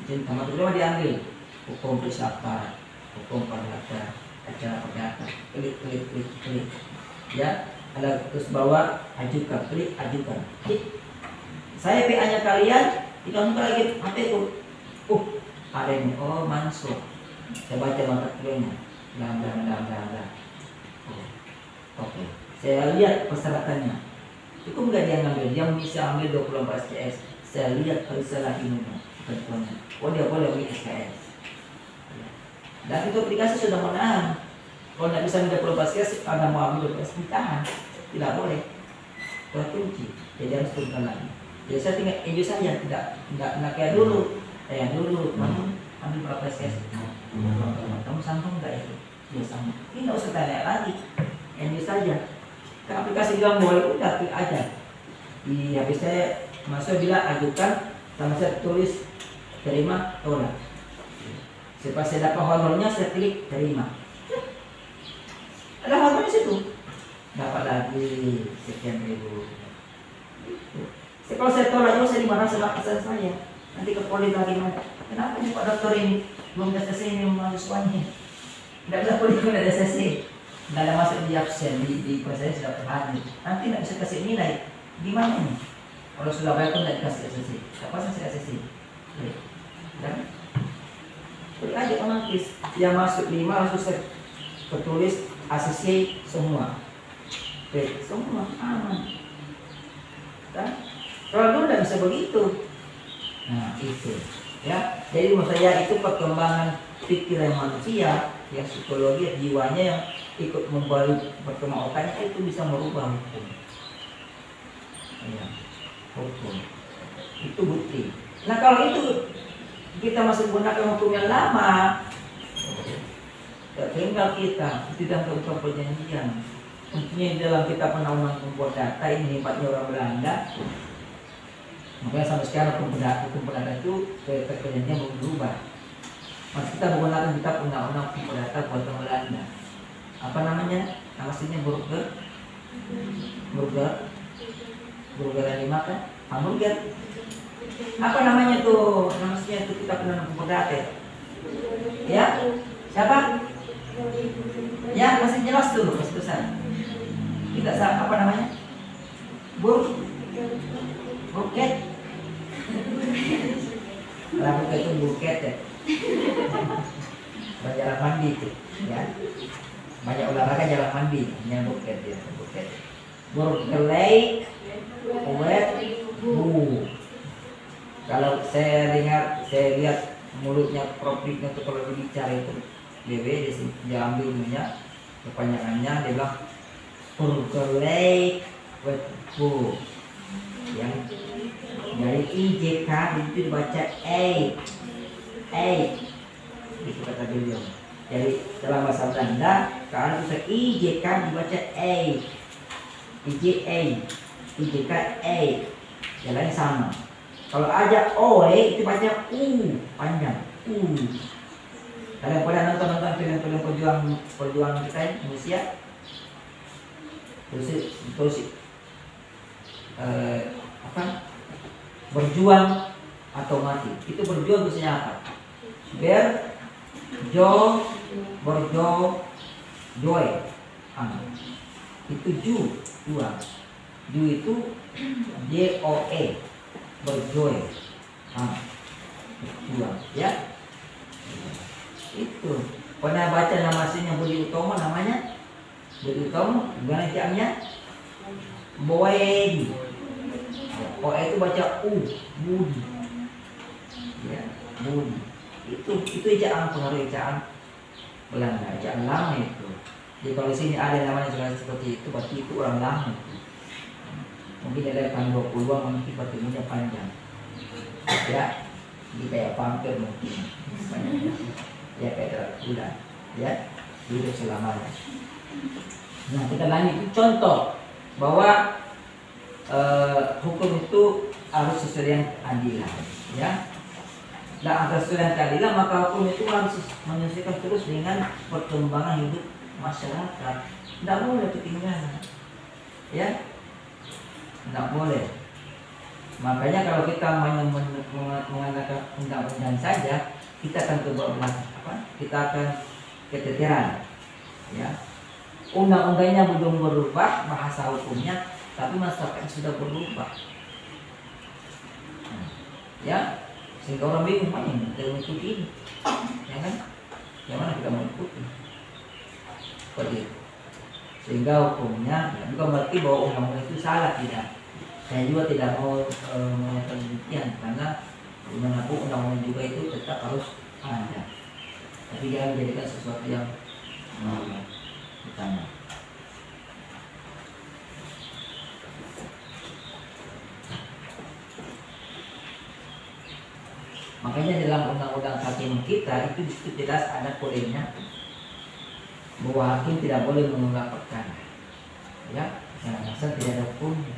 Centang material diambil, hukum filsafat, hukum perdata, acara perdata, klik, ya. Ada terus bawah ajukan, klik ajukan. Saya PA-nya kalian, tinggal buka lagi HP itu. Ada ini, oh Mansur. Saya baca mata kuliahnya. Oke. Saya lihat persyaratannya. Cukup nggak dia ngambil? Dia bisa ambil 24 SKS. Saya lihat risalah ilmunya, ketentuannya. Oh dia boleh ambil SKS. Dan itu aplikasi sudah menahan. Kalau nggak bisa ambil 24 SKS, Anda mau ambil 24 SKS, ditahan. Tidak boleh. Terkunci. Jadi harus turunkan lagi. Jadi saya tinggal enjoy saja, tidak kayak dulu. Yang dulu, kamu ambil berapa SKS? Kamu sambung nggak itu? Ya sambung. Ini nggak usah tanya lagi. Enjoy saja. Ke aplikasi bilang boleh, udah klik aja. Di HP saya, masuk bilang ajukan, sama saya tulis terima, tolak. Setelah saya dapat honornya, saya klik terima. Ada honornya situ. Dapat lagi sekian ribu. Kalau saya tolak juga, saya dimana sama kesan saya. Nanti ke poli lagi, kenapa nih Pak Dokter ini belum ada selesai ini mahasiswanya? Tidak bisa poli pun ada selesai, tidak ada masuk di absen di saya sudah terhadir. Nanti tidak bisa kasih nilai. Gimana nih? Kalau sudah bayar pun tidak dikasih selesai. Apa saya selesai? Dan poli aja otomatis yang masuk 5 langsung saya tertulis ACC semua. Oke, semua aman. Dan kalau dulu tidak bisa begitu. Nah itu ya, jadi menurut saya itu perkembangan pikiran manusia, yang psikologi jiwanya yang ikut membalik perkembangan otaknya itu bisa merubah hukum. Ya, hukum itu bukti. Nah kalau itu kita masih menggunakan hukum yang lama, ya tinggal kita tidak melakukan perjanjian. Tentunya dalam kitab undang-undang pembuat data ini hebatnya orang Belanda. Makanya sampai sekarang hukum perdata itu perjanjiannya belum berubah. Masih kita menggunakan kitab undang-undang hukum perdata buatan Belanda. Apa namanya? Namanya burger yang dimakan hamburger. Apa namanya tuh? Namanya itu kitab undang-undang hukum perdata. Ya? Siapa? Ya, masih jelas dulu, masih besar. Tidak salah, apa namanya? Buket. Kalau buket itu buket ya. Jalan mandi itu, ya. Banyak olahraga jalan mandi, hanya buket ya, buket. Burgelei, wet, bu. Kalau saya lihat mulutnya Profitnya tuh kalau berbicara itu, BB dia ambil ilmunya, kepanjangannya dia bilang Burgelei, wet, bu. Yang dari IJK itu dibaca A, itu kata beliau. Jadi dalam bahasa Belanda kalau bisa IJK dibaca A, IJK A, jalannya sama. Kalau aja OE itu baca U, panjang U. Kalian pernah nonton film-film perjuangan kita ini Indonesia? Terus berjuang atau mati. Itu berjuang biasanya apa? Joy. Itu dua. Ju itu JOE, berjoy. Dua, ya. Itu. Pernah baca nama aslinya Budi Utomo namanya? Budi Utomo, gimana jamnya? Boedi. OE itu baca U, Budi. Ya, Budi. Itu ejaan, pengaruh ejaan Belanda, ejaan lama itu. Jadi kalau di sini ada namanya seperti itu, berarti itu orang lama itu. Mungkin ada tahun 20-an, mungkin pertemuannya panjang. Ya, jadi kayak vampir mungkin. Ya kayak Dracula, ya, hidup selamanya. Nah kita lanjut contoh bahwa hukum itu harus sesuai dengan keadilan, ya. dan atas dasar keadilan, maka hukum itu harus menyesuaikan terus dengan perkembangan hidup masyarakat. Tidak boleh ketinggalan, ya, tidak boleh. Makanya kalau kita menggunakan undang-undang saja, kita akan kita akan keteteran, ya. Undang-undangnya belum berubah, bahasa hukumnya, tapi masyarakat sudah berubah, ya, sehingga orang bingung mana yang kita mengikuti ini, ya kan? Yang mana kita mengikuti? Seperti itu. Sehingga hukumnya, ya, bukan berarti bahwa undang-undang itu salah, tidak. Saya juga tidak mau mengatakan demikian, karena dimanapun undang-undang juga itu tetap harus ada. Tapi jangan menjadikan sesuatu yang utama. Makanya dalam undang-undang hakim kita itu disebut jelas ada kodenya bahwa hakim tidak boleh menolak perkara, ya, asal tidak ada hukumnya.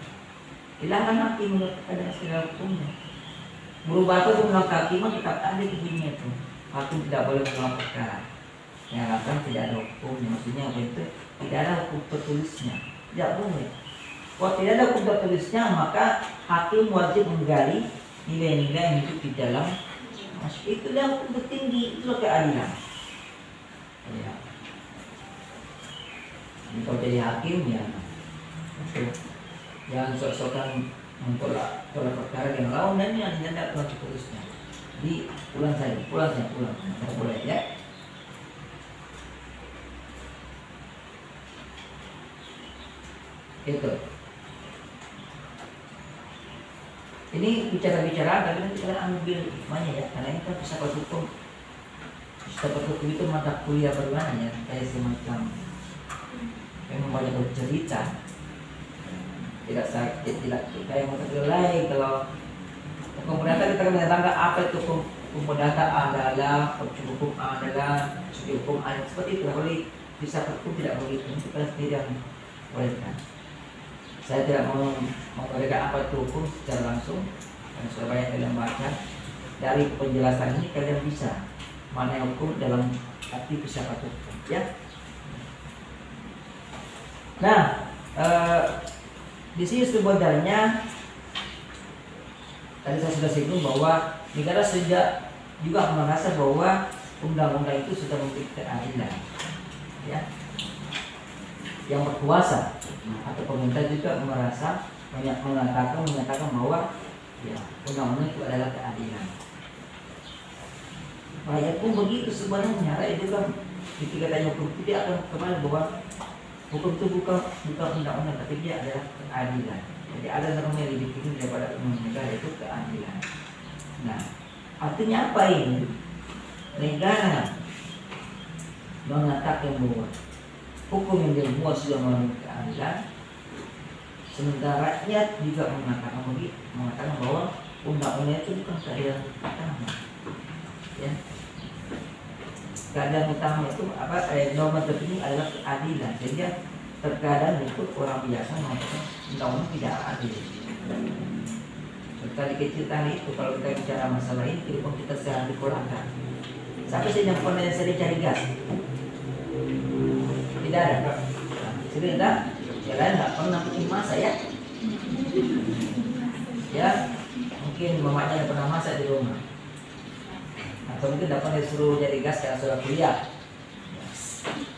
Silakan hakim menolak perkara yang tidak ada hukumnya. Berubah itu menolak hakiman tetap ada di dunia itu. Hakim tidak boleh menolak perkara yang akan tidak ada hukumnya. Maksudnya apa itu? Tidak ada hukum tertulisnya, tidak boleh. Kalau tidak ada hukum tertulisnya, maka hakim wajib menggali nilai-nilai yang hidup di dalam. Itu yang hukum tertinggi, itulah keadilan. Ya. Kalau jadi hakim, ya, jangan sok-sokan mentolak perkara yang lawan dan yang tidak ada tertulisnya. Di pulang saja, tidak boleh, ya. Itu. Ini bicara-bicara, tapi nanti kalian ambil hikmahnya, ya, karena ini kan filsafat hukum. Filsafat hukum itu mata kuliah bagaimana, ya, kayak semacam memang banyak bercerita. Tidak sakit, tidak kayak mata kuliah lain. Kalau hukum perdata kita akan menerangkan apa itu hukum perdata adalah, hukum adalah, hukum ada seperti itu. Kalau filsafat hukum tidak begitu, itu kalian sendiri yang bolehkan. Saya tidak mau memberikan apa itu hukum secara langsung, karena sudah banyak kalian baca. Dari penjelasan ini kalian bisa mana yang hukum dalam arti filsafat hukum, ya. Nah, di sini sebenarnya tadi saya sudah singgung bahwa negara sudah juga merasa bahwa undang-undang itu sudah memberi keadilan, ya. Yang berkuasa atau pemerintah juga merasa menyatakan bahwa, ya, undang-undang itu adalah keadilan. Rakyat pun begitu sebenarnya. Rakyat juga ketika tanya hukum itu dia akan kembali bahwa hukum itu bukan undang-undang, tapi dia adalah keadilan. Jadi ada norma yang lebih tinggi daripada undang negara, itu keadilan. Nah, artinya apa ini? Negara mengatakan bahwa hukum yang dibuat sudah memenuhi keadilan, sementara rakyat juga mengatakan bahwa undang-undang itu bukan keadilan utama, ya. Keadilan utama itu apa? Norma tertinggi adalah keadilan. Sehingga terkadang itu orang biasa mengatakan undang-undang tidak adil. Tadi kecil tadi itu kalau kita bicara masalah ini, kehidupan kita sehari keluarga. Sampai saya yang pernah sering cari gas. Tidak ada. Sebentar, yang lain nggak pernah bikin masak, ya. Ya, mungkin mamanya yang pernah masak di rumah. Atau mungkin dapat disuruh jadi gas karena sudah kuliah.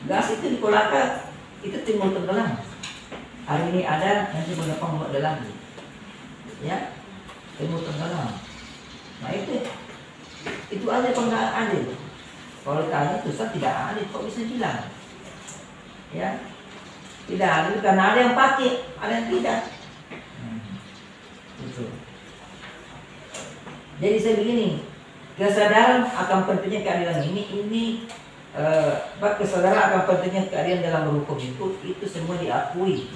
Gas itu di Kolaka itu timbul tenggelam. Hari ini ada, nanti berdepan buat ada lagi, ya, timbul tenggelam. Nah itu aja nggak adil. Kalau tanya Tuhan tidak adil, kok bisa bilang, ya, tidak adil karena ada yang pakai, ada yang tidak. Itu. Jadi saya begini. Kesadaran akan pentingnya keadilan ini kesadaran akan pentingnya keadilan dalam berhukum itu semua diakui,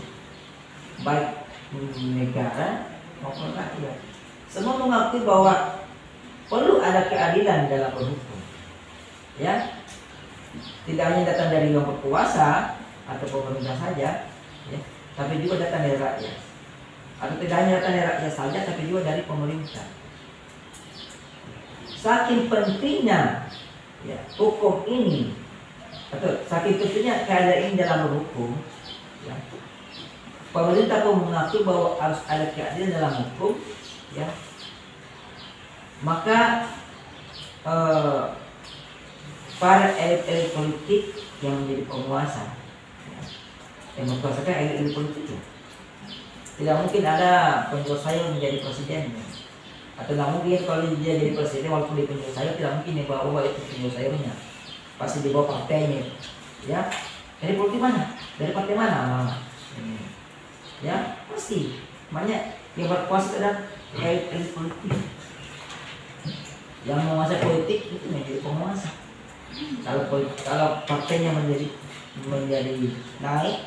baik negara maupun rakyat. Semua mengakui bahwa perlu ada keadilan dalam berhukum, ya. Tidak hanya datang dari yang berkuasa atau pemerintah saja, ya, tapi juga datang dari rakyat. Atau tidak hanya datang dari rakyat saja, tapi juga dari pemerintah. saking pentingnya ya, hukum ini atau saking pentingnya keadaan ini dalam berhukum, ya, pemerintah pun mengaku bahwa harus ada keadilan dalam hukum, ya, maka para elit-elit politik yang menjadi penguasa, ya, yang menguasakan elit-elit politik itu, tidak mungkin ada penyelesaian menjadi presiden, ya. Atau tidak mungkin kalau dia jadi presiden walaupun dia penyelesaian, tidak mungkin dia bawa itu penyelesaiannya, pasti dibawa partainya, ya. Dari politik mana? Dari partai mana? Ya pasti banyak yang berkuasa adalah elit politik yang menguasai politik itu menjadi penguasa. Kalau partainya menjadi naik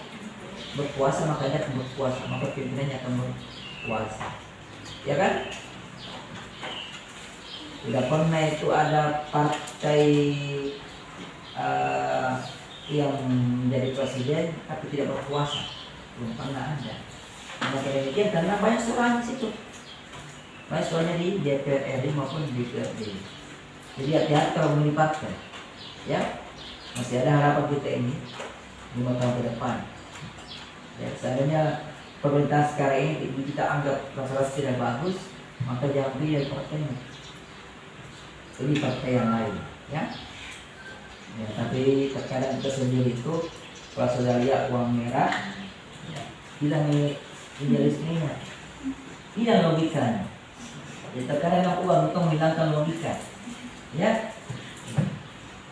berkuasa, maka dia akan berkuasa, maka pimpinannya akan berkuasa, ya kan? Tidak pernah itu ada partai yang menjadi presiden tapi tidak berkuasa, belum pernah ada. Maka demikian karena banyak suaranya di situ, banyak suaranya di DPR RI maupun di DPRD. Jadi hati-hati kalau melibatkan, ya, masih ada harapan kita ini 5 tahun ke depan. Ya, seandainya pemerintah sekarang ini kita anggap rasa-rasa tidak bagus, maka jangan pilih dari partainya, pilih partai yang lain, ya. Ya, tapi terkadang kita sendiri itu kalau sudah lihat uang merah, ya, hilang idealismenya, hilang logikanya. Jadi terkadang uang itu menghilangkan logika, ya.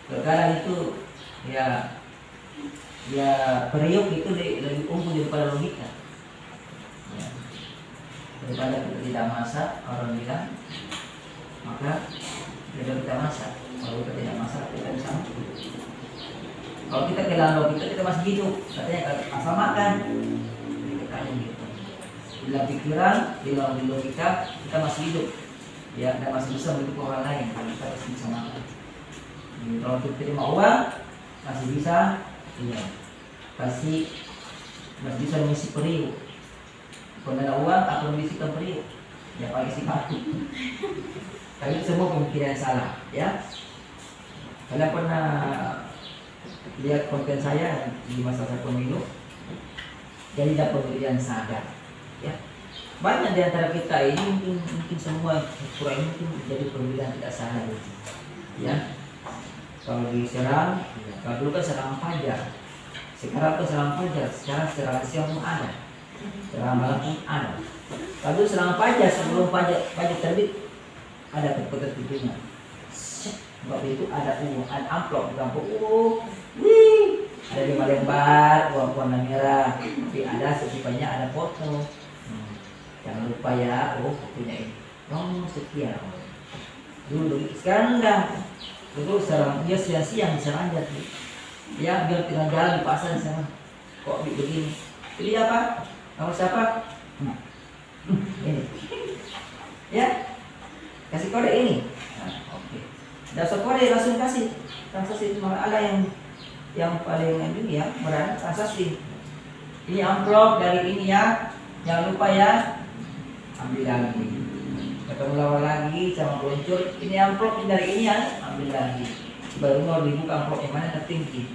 Terkadang itu ya periuk itu lebih unggul daripada logika, ya. Daripada kita tidak masak, orang bilang, maka kita masak. Kalau kita tidak masak, kita bisa mati. Kalau kita kehilangan logika, kita masih hidup. Katanya asal makan, kita gitu. Bila pikiran, bila logika, kita masih hidup, ya, dan masih bisa mendidik orang lain. Kita masih bisa makan. Jadi, kalau kita terima uang, masih bisa, iya, masih bisa mengisi periuk. Kalau ada uang, akan mengisikan periuk. Ya pakai si batu. Tapi itu semua pemikiran yang salah, ya. Kalian pernah lihat konten saya di masa saya pemilu? Jadi tidak pemilihan sadar, ya. Banyak di antara kita ini mungkin semua kurang ini mungkin menjadi pemilihan tidak sadar, ya. Kalau diserang, ya. Kalau dulu kan serangan fajar, sekarang pun serangan fajar, sekarang serangan siang pun ada, serangan malam pun ada. Kalau serangan fajar sebelum fajar terbit ada tertutup-tutupnya. Waktu itu ada uang, ada amplop, ada 5 lembar uang warna merah, tapi ada setipannya ada foto. Jangan lupa ya, fotonya ini. Sekian. Dulu sekarang enggak. Dulu serang dia siang-siang diserang aja tuh. Ya biar tengah jalan di pasar di sana. Kok begini? Jadi apa? Nama siapa? Ini. Ya. Kasih kode ini. Nah, oke. Dasar kode langsung kasih transaksi. Malah ada yang paling ini ya, berani transaksi. Ini amplop dari ini ya. Jangan lupa ya. Ambil lagi. Ketemu lawan lagi sama peluncur. Ini amplop dari ini ya, ambil lagi. Baru mau dibuka amplop yang mana tertinggi.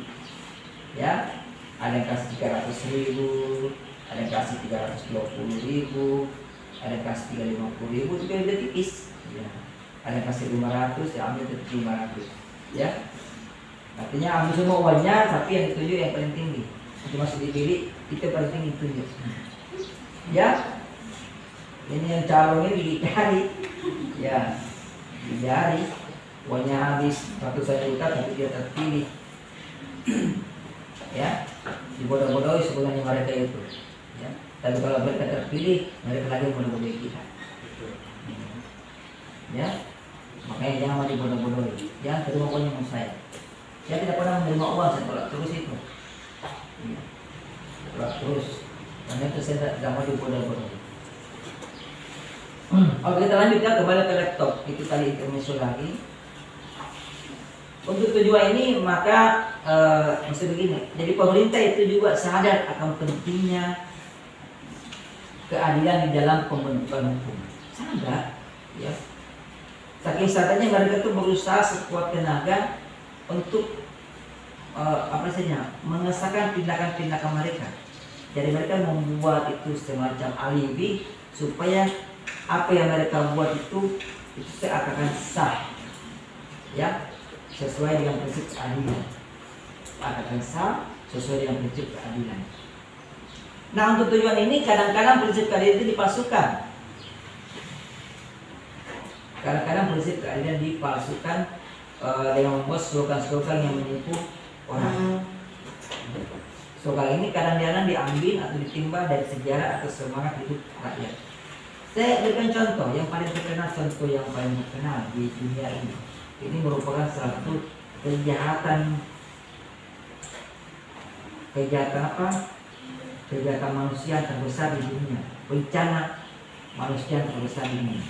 Ya. Ada yang kasih 300.000, ada yang kasih 320.000, ada yang kasih 350.000, itu udah tipis. Ya. Ada yang kasih 500, ya ambil tetap 500, ya. Artinya ambil semua uangnya, tapi yang ditunjuk yang paling tinggi. Itu masih dipilih, itu paling tinggi ditunjuk. Ya, ini yang calon ini dicari, ya, dicari. Uangnya habis ratusan juta, tapi dia terpilih. Ya, dibodoh-bodohi sebenarnya mereka itu. Ya. Tapi kalau mereka terpilih, mereka lagi bodoh-bodohi kita. Ya, makanya jangan dibodoh-bodohi. Jangan terima uangnya sama saya. Saya tidak pernah menerima uang, saya tolak terus itu. Ya. Tolak terus. Karena itu saya tidak mau dibodoh-bodohi. Oke, kita lanjut ya, kembali ke laptop. Itu tadi intermezzo lagi. Untuk tujuan ini maka maksud begini. Jadi pemerintah itu juga sadar akan pentingnya keadilan di dalam pembentukan hukum. Sadar, ya. Saking sadanya mereka tuh berusaha sekuat tenaga untuk mengesahkan tindakan-tindakan mereka. Jadi mereka membuat itu semacam alibi supaya apa yang mereka buat itu seakan-akan sah, ya, sesuai dengan prinsip keadilan. Akan sah sesuai dengan prinsip keadilan. Nah, untuk tujuan ini kadang-kadang prinsip keadilan itu dipalsukan. Kadang-kadang prinsip keadilan dipalsukan dengan membuat slogan-slogan yang menipu orang. Slogan ini kadang-kadang diambil atau ditimba dari sejarah atau semangat hidup rakyat. Saya berikan contoh yang paling terkenal, di dunia ini. Ini merupakan salah satu kejahatan manusia terbesar di dunia, bencana manusia terbesar di dunia.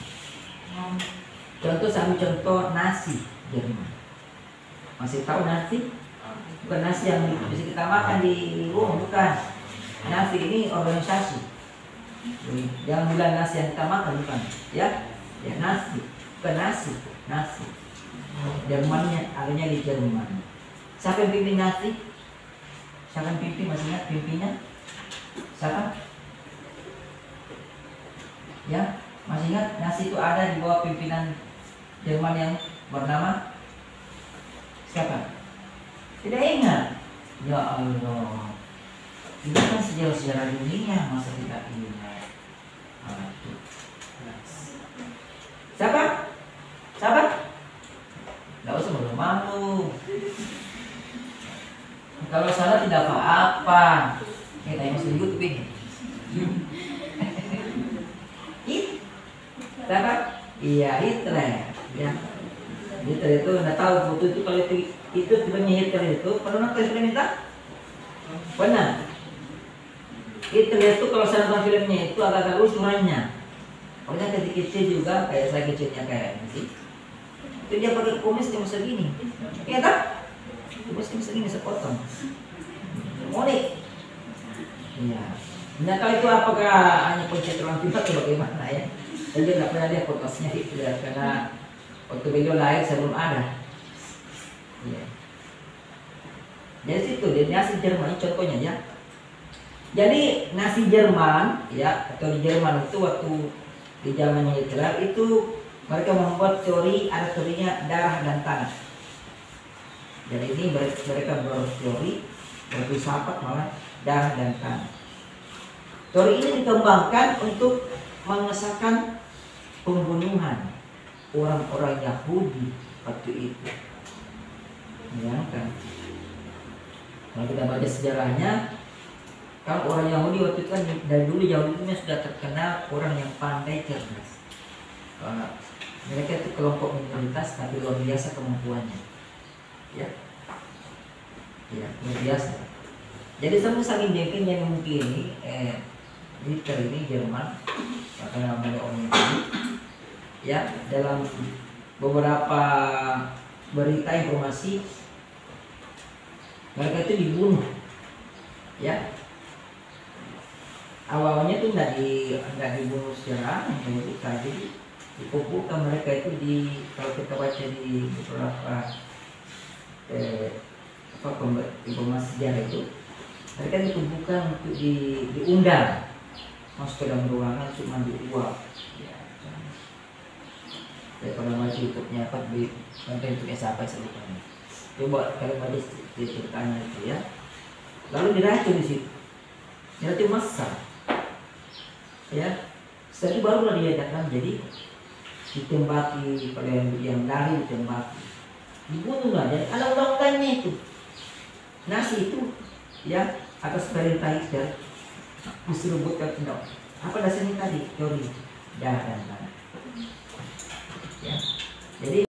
Contoh nasi Jerman. Masih tahu nasi? Bukan nasi yang bisa kita makan di rumah, bukan. Nasi ini organisasi. Yang bilang nasi yang kita makan, bukan. Ya nasi, bukan nasi. Jermannya, adanya di Jerman. Siapa yang pimpin nasi? Siapa yang pimpin? Masih ingat pimpinnya? Siapa? Ya, masih ingat nasi itu ada di bawah pimpinan Jerman yang bernama siapa? Tidak ingat? Ya Allah, ini kan sejarah dunia, masa tidak ingat? Siapa? Tidak usah malu-malu. Kalau salah tidak apa-apa. Kita yang masuk YouTube ini. Siapa? Iya, Hitler. Ya. Hitler itu anda tahu foto itu, kalau itu filmnya Hitler itu pernah nonton film itu? Pernah. Hitler itu kalau saya nonton filmnya itu agak-agak lucu orangnya. Orangnya kecil-kecil juga, kayak saya kecilnya kayak ini sih. Itu dia pakai kumis yang segini. Iya tak? Kumis segini sepotong. Unik. Iya. Nggak tahu itu apakah hanya pencitraan film atau bagaimana ya. Saya juga nggak pernah lihat fotosnya Hitler karena waktu beliau lahir sebelum ada. Iya. Jadi situ dia nasi Jerman contohnya ya. Jadi nasi Jerman ya, atau di Jerman itu waktu di zamannya Hitler itu mereka membuat teori, ada teorinya darah dan tanah. Jadi ini mereka berteori, berfilsafat malah darah dan tanah. Teori ini dikembangkan untuk mengesahkan pembunuhan orang-orang Yahudi waktu itu. Ya kan? Kalau kita baca sejarahnya, kalau orang Yahudi waktu itu kan dari dulu Yahudi itu sudah terkenal orang yang pandai cerdas. Mereka itu kelompok minoritas tapi luar biasa kemampuannya. Ya, luar biasa. Jadi saking jengkelnya mungkin Hitler ini Jerman, karena namanya orang Yahudi. Ya, dalam beberapa berita informasi mereka itu dibunuh. Ya, awalnya tuh nggak dibunuh secara jadi dikumpulkan mereka itu kalau kita baca di beberapa informasi sejarah itu, mereka dikumpulkan untuk diundang masuk ke dalam ruangan untuk mandi uap. Ya, pada maju YouTube-nya apa di konten YouTube siapa saya lupa. Coba kalian baca ceritanya itu ya. Lalu diracun di situ. Diracun massal. Ya. Setelah itu barulah diadakan jadi ditembaki pada yang lari ditembaki. Dibunuh lah. Jadi ada undang-undangnya itu. Nasi itu ya atas perintah Hitler disuruh buatkan undang. Apa dasarnya tadi? Teori darah dan tanah. Ya. Jadi